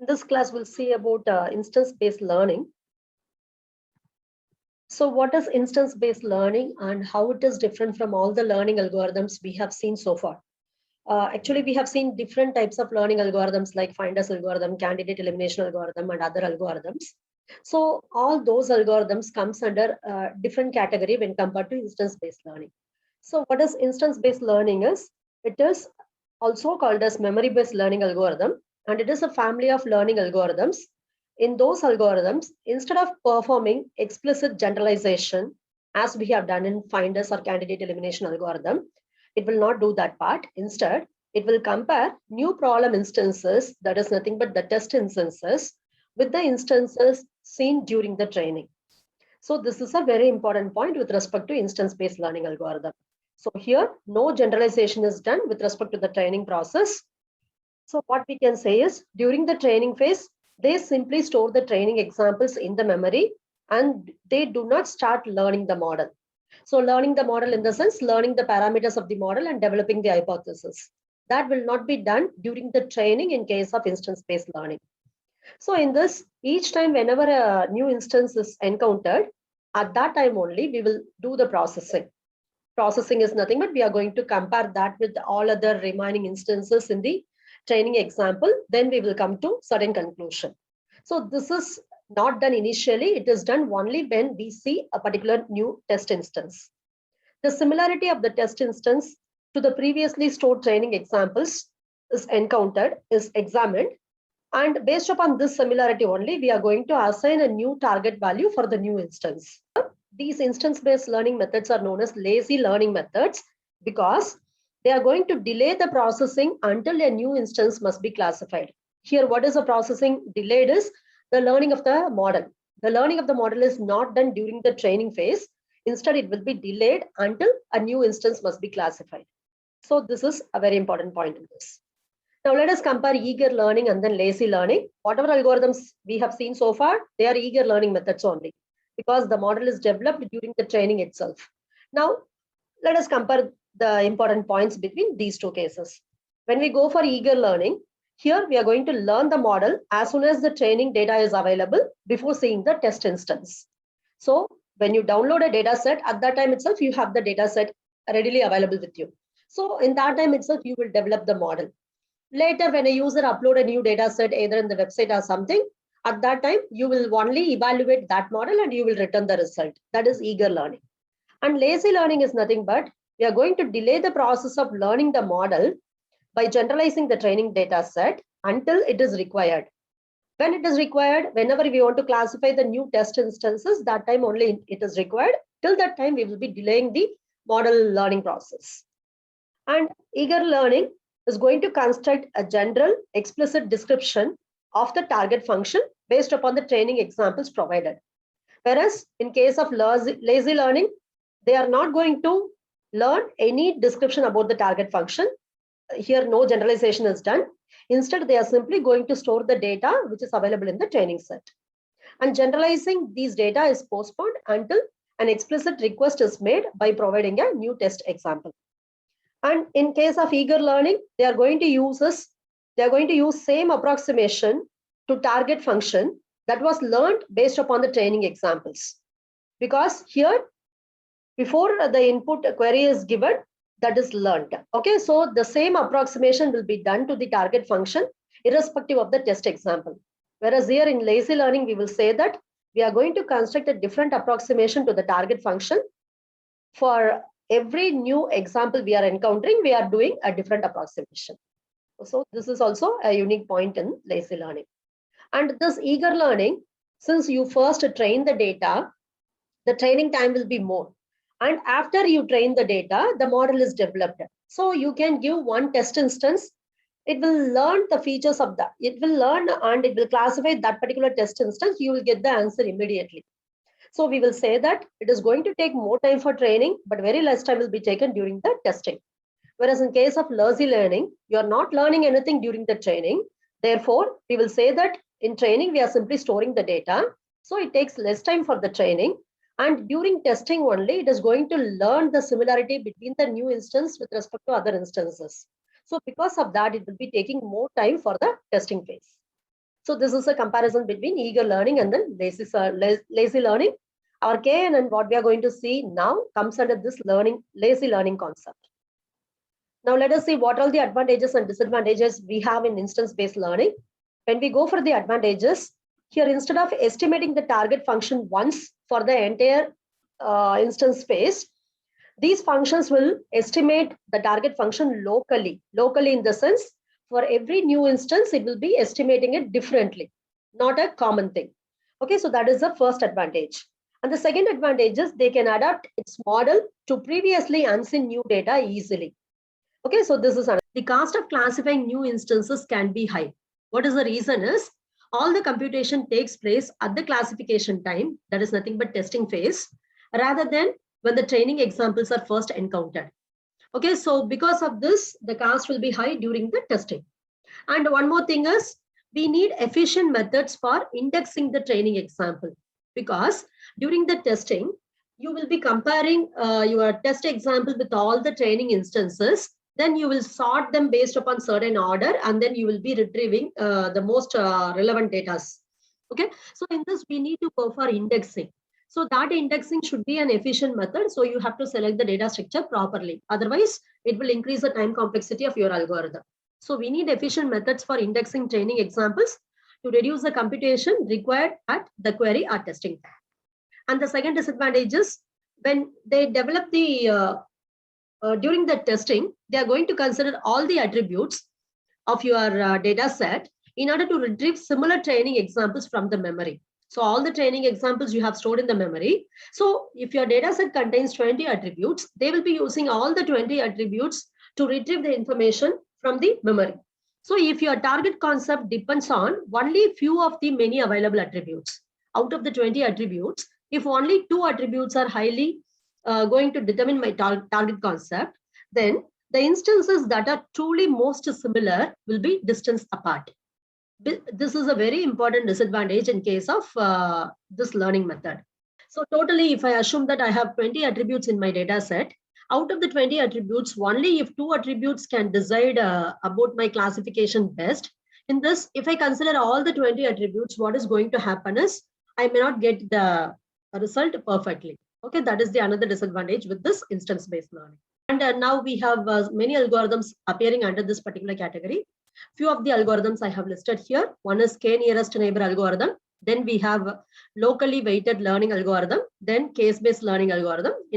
In this class, we'll see about instance-based learning. So what is instance-based learning and how it is different from all the learning algorithms we have seen so far? Actually, we have seen different types of learning algorithms like Finder's algorithm, candidate elimination algorithm, and other algorithms. So all those algorithms comes under different category when compared to instance-based learning. So what is instance-based learning is? It is also called as memory-based learning algorithm, and it is a family of learning algorithms. In those algorithms, instead of performing explicit generalization, as we have done in Finder's or candidate elimination algorithm, it will not do that part. Instead, it will compare new problem instances, that is nothing but the test instances, with the instances seen during the training. So this is a very important point with respect to instance-based learning algorithm. So here, no generalization is done with respect to the training process. So what we can say is, during the training phase, they simply store the training examples in the memory and they do not start learning the model. So learning the model in the sense, learning the parameters of the model and developing the hypothesis. That will not be done during the training in case of instance-based learning. So in this, each time whenever a new instance is encountered, at that time only we will do the processing. Processing is nothing but we are going to compare that with all other remaining instances in the training example. Then we will come to certain conclusion. So this is not done initially. It is done only when we see a particular new test instance. The similarity of the test instance to the previously stored training examples is encountered, is examined. And based upon this similarity only, we are going to assign a new target value for the new instance. These instance-based learning methods are known as lazy learning methods because they are going to delay the processing until a new instance must be classified. Here, what is the processing delayed is the learning of the model. The learning of the model is not done during the training phase. Instead, it will be delayed until a new instance must be classified. So this is a very important point in this. Now let us compare eager learning and then lazy learning. Whatever algorithms we have seen so far, they are eager learning methods only because the model is developed during the training itself. Now let us compare the important points between these two cases. When we go for eager learning, here we are going to learn the model as soon as the training data is available before seeing the test instance. So when you download a data set, at that time itself, you have the data set readily available with you. So in that time itself, you will develop the model. Later, when a user upload a new data set, either in the website or something, at that time, you will only evaluate that model and you will return the result. That is eager learning. And lazy learning is nothing but we are going to delay the process of learning the model by generalizing the training data set until it is required. When it is required, whenever we want to classify the new test instances, that time only it is required. Till that time, we will be delaying the model learning process. And eager learning is going to construct a general explicit description of the target function based upon the training examples provided. Whereas in case of lazy learning, they are not going to learn any description about the target function. Here, no generalization is done. Instead, they are simply going to store the data which is available in the training set. And generalizing these data is postponed until an explicit request is made by providing a new test example. And in case of eager learning, they are going to use same approximation to target function that was learned based upon the training examples. Because here, before the input query is given, that is learned. Okay, so the same approximation will be done to the target function irrespective of the test example. Whereas here in lazy learning, we will say that we are going to construct a different approximation to the target function. For every new example we are encountering, we are doing a different approximation. So this is also a unique point in lazy learning. And this eager learning, since you first train the data, the training time will be more. And after you train the data, the model is developed. So you can give one test instance. It will learn the features of that. It will learn and it will classify that particular test instance. You will get the answer immediately. So we will say that it is going to take more time for training, but very less time will be taken during the testing. Whereas in case of lazy learning, you are not learning anything during the training. Therefore, we will say that in training, we are simply storing the data. So it takes less time for the training. And during testing only, it is going to learn the similarity between the new instance with respect to other instances. So because of that, it will be taking more time for the testing phase. So this is a comparison between eager learning and then lazy learning. Our KN and what we are going to see now comes under this lazy learning concept. Now let us see what are the advantages and disadvantages we have in instance-based learning. When we go for the advantages, here instead of estimating the target function once for the entire instance space, these functions will estimate the target function locally. Locally in the sense, for every new instance, it will be estimating it differently, not a common thing. Okay, so that is the first advantage. And the second advantage is they can adapt its model to previously unseen new data easily. Okay, so this is the cost of classifying new instances can be high. What is the reason is all the computation takes place at the classification time, that is nothing but testing phase, rather than when the training examples are first encountered. Okay, so because of this, the cost will be high during the testing. And one more thing is we need efficient methods for indexing the training example, because during the testing, you will be comparing your test example with all the training instances. Then you will sort them based upon certain order, and then you will be retrieving the most relevant data. Okay, so in this, we need to go for indexing. So that indexing should be an efficient method. So you have to select the data structure properly. Otherwise, it will increase the time complexity of your algorithm. So we need efficient methods for indexing training examples to reduce the computation required at the query or testing time. And the second disadvantage is when they develop the during the testing, they are going to consider all the attributes of your data set in order to retrieve similar training examples from the memory. So all the training examples you have stored in the memory. So if your data set contains 20 attributes, they will be using all the 20 attributes to retrieve the information from the memory. So if your target concept depends on only few of the many available attributes, out of the 20 attributes, if only 2 attributes are highly going to determine my target concept, then the instances that are truly most similar will be distance apart. This is a very important disadvantage in case of this learning method. So totally, if I assume that I have 20 attributes in my data set, out of the 20 attributes, only if 2 attributes can decide about my classification best. In this, if I consider all the 20 attributes, what is going to happen is I may not get the result perfectly. Okay, that is the another disadvantage with this instance-based learning. And now we have many algorithms appearing under this particular category. Few of the algorithms I have listed here. One is k-nearest neighbor algorithm. Then we have locally weighted learning algorithm. Then case-based learning algorithm. In